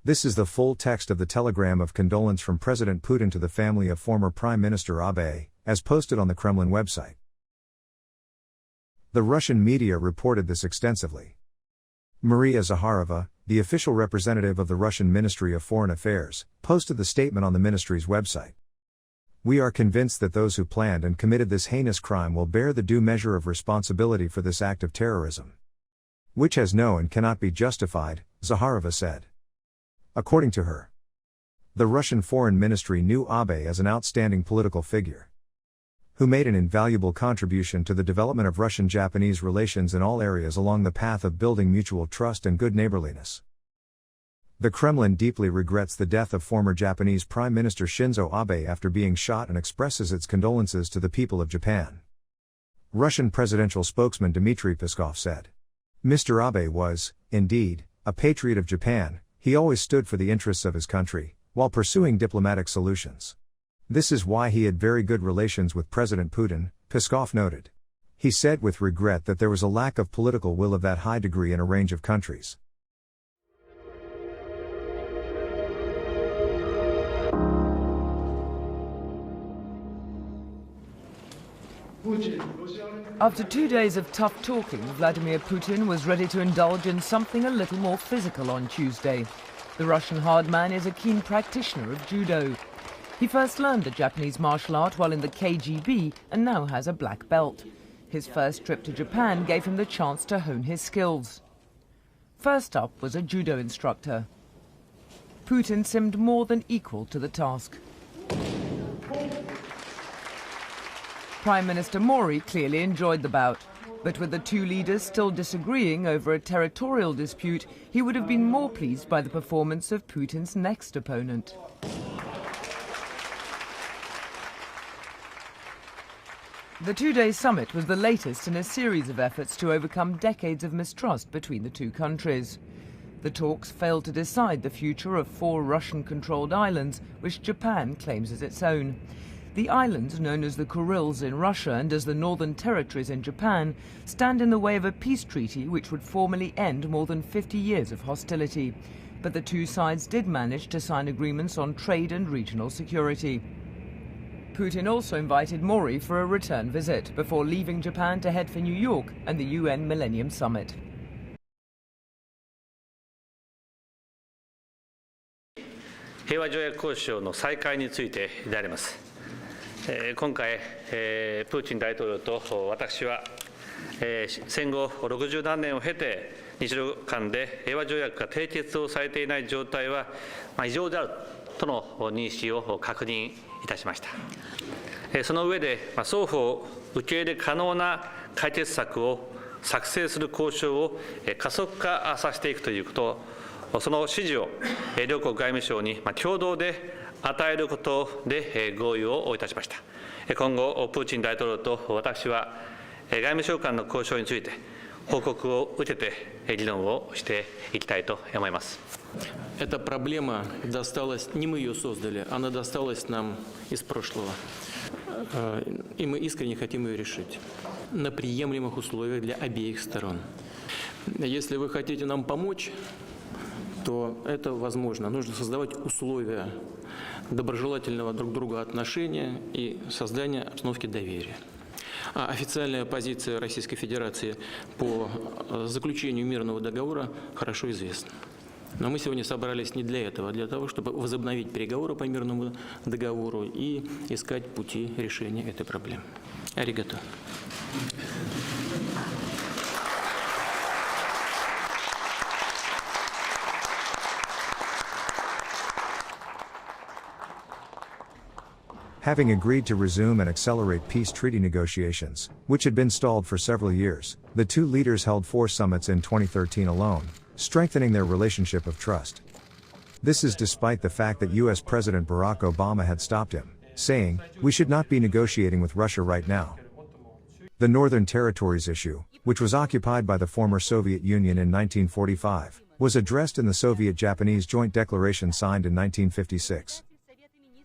This is the full text of the telegram of condolence from President Putin to the family of former Prime Minister Abe, as posted on the Kremlin website. The Russian media reported this extensively. Maria Zakharova, the official representative of the Russian Ministry of Foreign Affairs, posted the statement on the ministry's website. We are convinced that those who planned and committed this heinous crime will bear the due measure of responsibility for this act of terrorism, which has no and cannot be justified, Zakharova said. According to her, the Russian Foreign Ministry knew Abe as an outstanding political figure, who made an invaluable contribution to the development of Russian-Japanese relations in all areas along the path of building mutual trust and good neighborliness. The Kremlin deeply regrets the death of former Japanese Prime Minister Shinzo Abe after being shot and expresses its condolences to the people of Japan. Russian presidential spokesman Dmitry Peskov said, Mr. Abe was, indeed, a patriot of Japan. He always stood for the interests of his country, while pursuing diplomatic solutions. This is why he had very good relations with President Putin, Peskov noted. He said with regret that there was a lack of political will of that high degree in a range of countries. After 2 days of tough talking, Vladimir Putin was ready to indulge in something a little more physical on Tuesday. The Russian hard man is a keen practitioner of judo. He first learned the Japanese martial art while in the KGB and now has a black belt. His first trip to Japan gave him the chance to hone his skills. First up was a judo instructor. Putin seemed more than equal to the task. Prime Minister Mori clearly enjoyed the bout, but with the two leaders still disagreeing over a territorial dispute, he would have been more pleased by the performance of Putin's next opponent. The two-day summit was the latest in a series of efforts to overcome decades of mistrust between the two countries. The talks failed to decide the future of 4 Russian-controlled islands, which Japan claims as its own. The islands, known as the Kurils in Russia and as the Northern Territories in Japan, stand in the way of a peace treaty which would formally end more than 50 years of hostility. But the two sides did manage to sign agreements on trade and regional security. Putin also invited Mori for a return visit before leaving Japan to head for New York and the UN Millennium Summit. 平和条約交渉の再開についてであります。今回、プーチン大統領と私は、戦後60何年を経て、日露間で平和条約が締結をされていない状態は、異常であるとの認識を確認いたしました。その上で、双方受け入れ可能な解決策を作成する交渉を加速化させていくということ、その指示を両国外務省に共同で与えることで合意をいたしました。今後、プーチン大統領と私は外務省間の交渉について報告を受けて議論をしていきたいと思います。Эта проблема досталась, не мы ее создали, она досталась нам из прошлого. И мы искренне хотим ее решить на приемлемых условиях для обеих сторон. Если вы хотите нам помочь, то это возможно. Нужно создавать условия доброжелательного друг к другу отношения и создания обстановки доверия. А официальная позиция Российской Федерации по заключению мирного договора хорошо известна. Но мы сегодня собрались не для этого, а для того, чтобы возобновить переговоры по мирному договору и искать пути решения этой проблемы. Аригато. Having agreed to resume and accelerate peace treaty negotiations, which had been stalled for several years, the two leaders held 4 summits in 2013 alone, strengthening their relationship of trust. This is despite the fact that US President Barack Obama had stopped him, saying, "We should not be negotiating with Russia right now." The Northern Territories issue, which was occupied by the former Soviet Union in 1945, was addressed in the Soviet-Japanese Joint Declaration signed in 1956.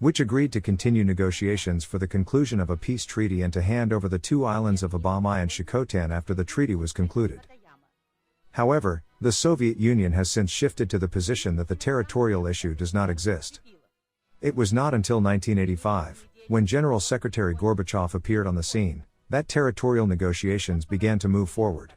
Which agreed to continue negotiations for the conclusion of a peace treaty and to hand over the 2 islands of Abamai and Shikotan after the treaty was concluded. However, The Soviet Union has since shifted to the position that the territorial issue does not exist. It was not until 1985, when General Secretary Gorbachev appeared on the scene, that territorial negotiations began to move forward.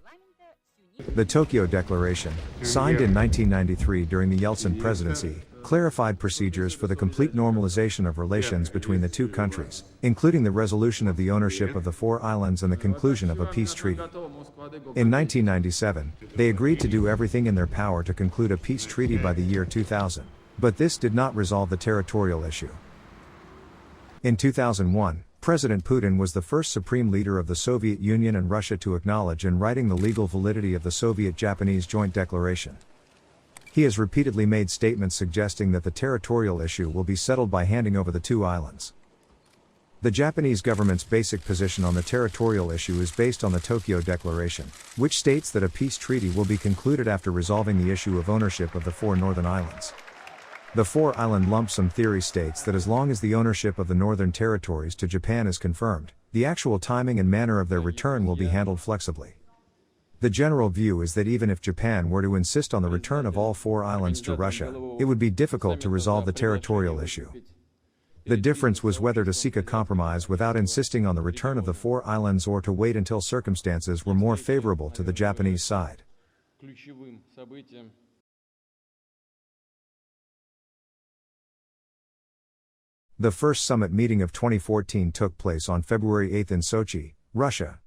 The Tokyo Declaration, signed in 1993 during the Yeltsin presidency, clarified procedures for the complete normalization of relations between the two countries, including the resolution of the ownership of the four islands and the conclusion of a peace treaty. In 1997, they agreed to do everything in their power to conclude a peace treaty by the year 2000, but this did not resolve the territorial issue. In 2001, President Putin was the first supreme leader of the Soviet Union and Russia to acknowledge in writing the legal validity of the Soviet-Japanese Joint Declaration. He has repeatedly made statements suggesting that the territorial issue will be settled by handing over the two islands. The Japanese government's basic position on the territorial issue is based on the Tokyo Declaration, which states that a peace treaty will be concluded after resolving the issue of ownership of the four northern islands. The four-island lump sum theory states that as long as the ownership of the northern territories to Japan is confirmed, the actual timing and manner of their return will be handled flexibly. The general view is that even if Japan were to insist on the return of all four islands to Russia, it would be difficult to resolve the territorial issue. The difference was whether to seek a compromise without insisting on the return of the four islands or to wait until circumstances were more favorable to the Japanese side. The first summit meeting of 2014 took place on February 8 in Sochi, Russia.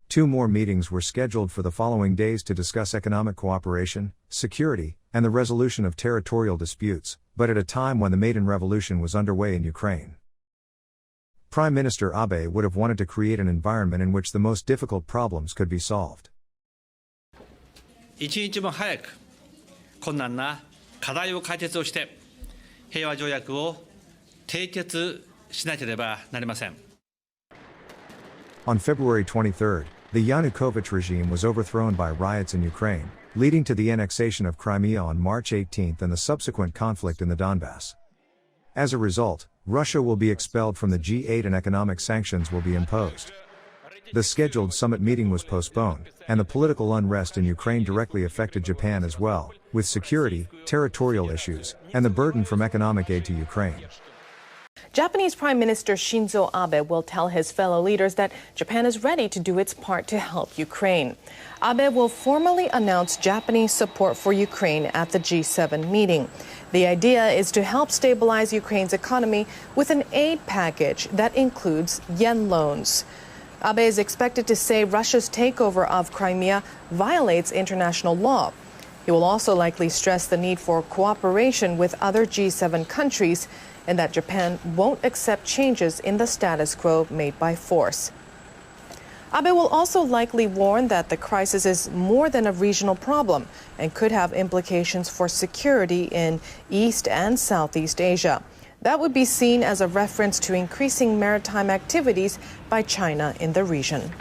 Two more meetings were scheduled for the following days to discuss economic cooperation, security, and the resolution of territorial disputes, but at a time when the Maidan Revolution was underway in Ukraine. Prime Minister Abe would have wanted to create an environment in which the most difficult problems could be solved. 一日も早く困難な課題を解決をして平和条約を締結しなければなりません。 On February 23, the Yanukovych regime was overthrown by riots in Ukraine, leading to the annexation of Crimea on March 18 and the subsequent conflict in the Donbass. As a result, Russia will be expelled from the G8 and economic sanctions will be imposed. The scheduled summit meeting was postponed, and the political unrest in Ukraine directly affected Japan as well, with security, territorial issues, and the burden from economic aid to Ukraine. Japanese Prime Minister Shinzo Abe will tell his fellow leaders that Japan is ready to do its part to help Ukraine. Abe will formally announce Japanese support for Ukraine at the G7 meeting. The idea is to help stabilize Ukraine's economy with an aid package that includes yen loans. Abe is expected to say Russia's takeover of Crimea violates international law. He will also likely stress the need for cooperation with other G7 countries and that Japan won't accept changes in the status quo made by force. Abe will also likely warn that the crisis is more than a regional problem and could have implications for security in East and Southeast Asia. That would be seen as a reference to increasing maritime activities by China in the region.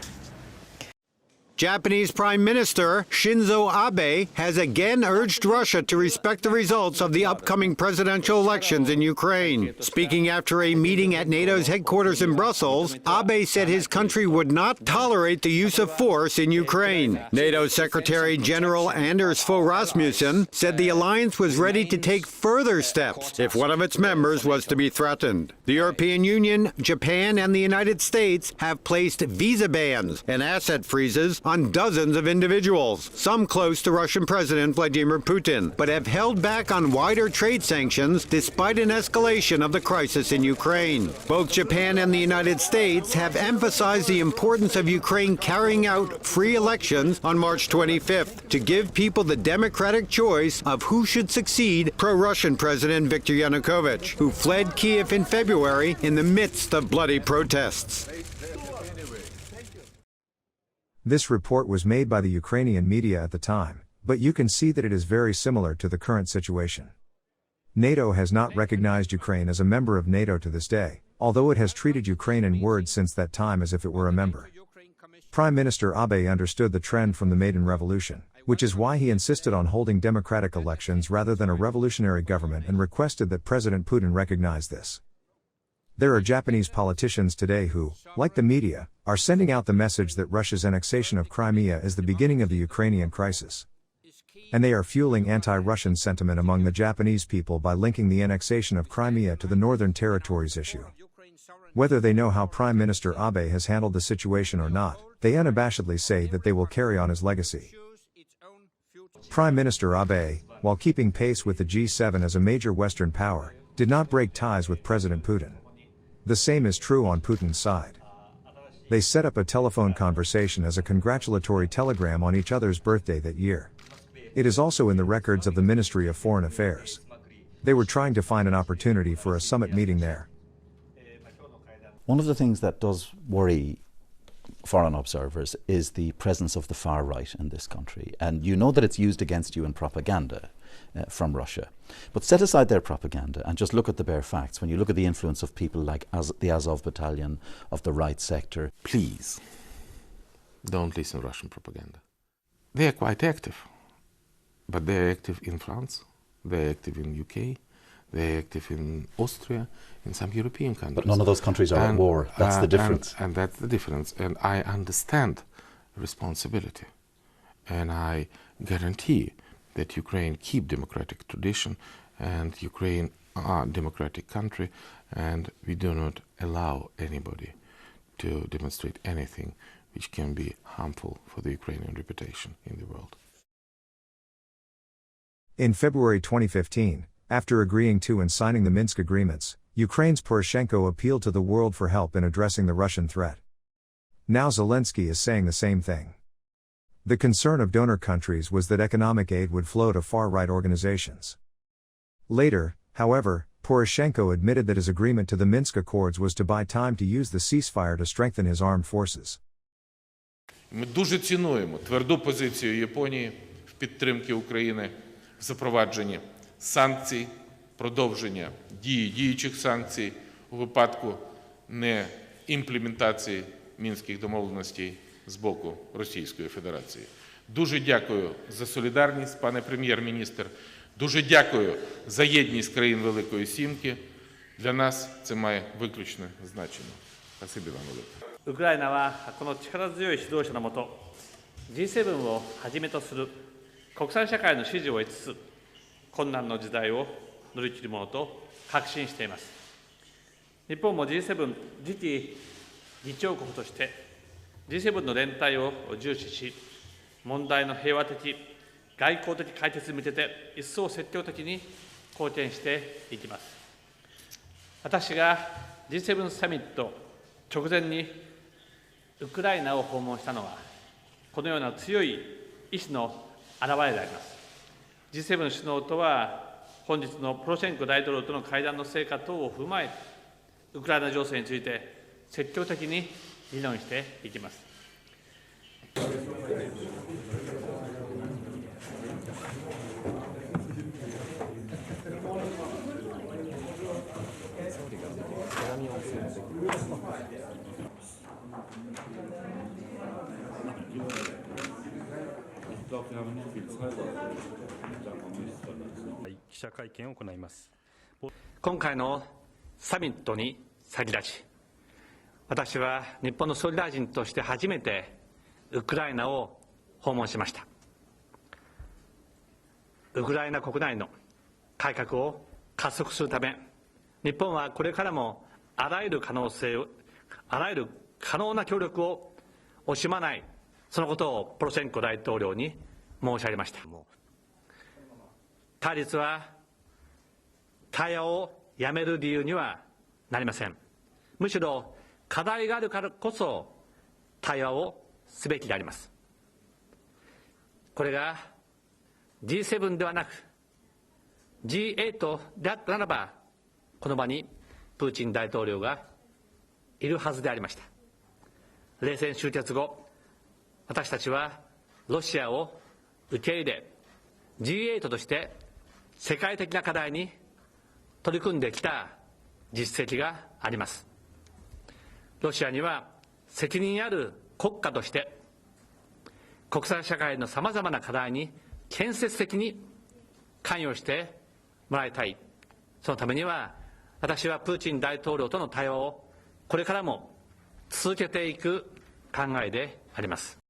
Japanese Prime Minister Shinzo Abe has again urged Russia to respect the results of the upcoming presidential elections in Ukraine. Speaking after a meeting at NATO's headquarters in Brussels, Abe said his country would not tolerate the use of force in Ukraine. NATO Secretary General Anders Fogh Rasmussen said the alliance was ready to take further steps if one of its members was to be threatened. The European Union, Japan, and the United States have placed visa bans and asset freezes on dozens of individuals, some close to Russian President Vladimir Putin, but have held back on wider trade sanctions despite an escalation of the crisis in Ukraine. Both Japan and the United States have emphasized the importance of Ukraine carrying out free elections on March 25th to give people the democratic choice of who should succeed pro-Russian President Viktor Yanukovych, who fled Kiev in February in the midst of bloody protests. This report was made by the Ukrainian media at the time, but you can see that it is very similar to the current situation. NATO has not recognized Ukraine as a member of NATO to this day, although it has treated Ukraine in words since that time as if it were a member. Prime Minister Abe understood the trend from the Maidan Revolution, which is why he insisted on holding democratic elections rather than a revolutionary government and requested that President Putin recognize this. There are Japanese politicians today who, like the media, are sending out the message that Russia's annexation of Crimea is the beginning of the Ukrainian crisis. And they are fueling anti-Russian sentiment among the Japanese people by linking the annexation of Crimea to the Northern Territories issue. Whether they know how Prime Minister Abe has handled the situation or not, they unabashedly say that they will carry on his legacy. Prime Minister Abe, while keeping pace with the G7 as a major Western power, did not break ties with President Putin. The same is true on Putin's side. They set up a telephone conversation as a congratulatory telegram on each other's birthday that year. It is also in the records of the Ministry of Foreign Affairs. They were trying to find an opportunity for a summit meeting there. One of the things that does worry foreign observers is the presence of the far right in this country. And you know that it's used against you in propaganda from Russia. But set aside their propaganda and just look at the bare facts. When you look at the influence of people like the Azov Battalion of the right sector. Please, don't listen to Russian propaganda. They are quite active. But they are active in France, they are active in UK, they are active in Austria, in some European countries. But none of those countries are at war. That's the difference. And that's the difference. And I understand responsibility. And I guarantee that Ukraine keep democratic tradition, and Ukraine are a democratic country, and we do not allow anybody to demonstrate anything which can be harmful for the Ukrainian reputation in the world. In February 2015, after agreeing to and signing the Minsk agreements, Ukraine's Poroshenko appealed to the world for help in addressing the Russian threat. Now Zelensky is saying the same thing. The concern of donor countries was that economic aid would flow to far-right organizations. Later, however, Poroshenko admitted that his agreement to the Minsk Accords was to buy time to use the ceasefire to strengthen his armed forces. Ми дуже цінуємо тверду позицію Японії в підтримці України в запровадженні санкцій, продовження дії діючих санкцій у випадку неімплементації Мінських домовленостей з боку Російської Федерації. Дуже дякую за солідарність, пане прем'єр-міністр. Дуже дякую за єдність країн Великої Сімки. Для нас це має виключне значення. Спасибі вам велике. ウクライナはこの力強い指導者のもと、G7 をはじめとする国際社会の支持を得つつ、困難の時代を乗り切るものと確信しています。日本も G7 次期議長国として、G7 の連帯を重視し、問題の平和的、外交的解決に向けて、一層積極的に貢献していきます。私が G7 サミット直前にウクライナを訪問したのは、このような強い意志の表れであります。G7 首脳とは、本日のポロシェンコ大統領との会談の成果等を踏まえて、ウクライナ情勢について積極的に議論していきます。記者会見を行います。今回のサミットに先立ち、私は日本の総理大臣として初めてウクライナを訪問しました。ウクライナ国内の改革を加速するため、日本はこれからもあらゆる可能な協力を惜しまない、そのことをポロシェンコ大統領に申し上げました。対立は対話をやめる理由にはなりません。むしろ課題があるからこそ対話をすべきであります。これが G7 ではなく G8 であったならば、この場にプーチン大統領がいるはずでありました。冷戦終結後、私たちはロシアを受け入れ、G8 として世界的な課題に取り組んできた実績があります。ロシアには責任ある国家として国際社会のさまざまな課題に建設的に関与してもらいたい。そのためには私はプーチン大統領との対話をこれからも続けていく考えであります。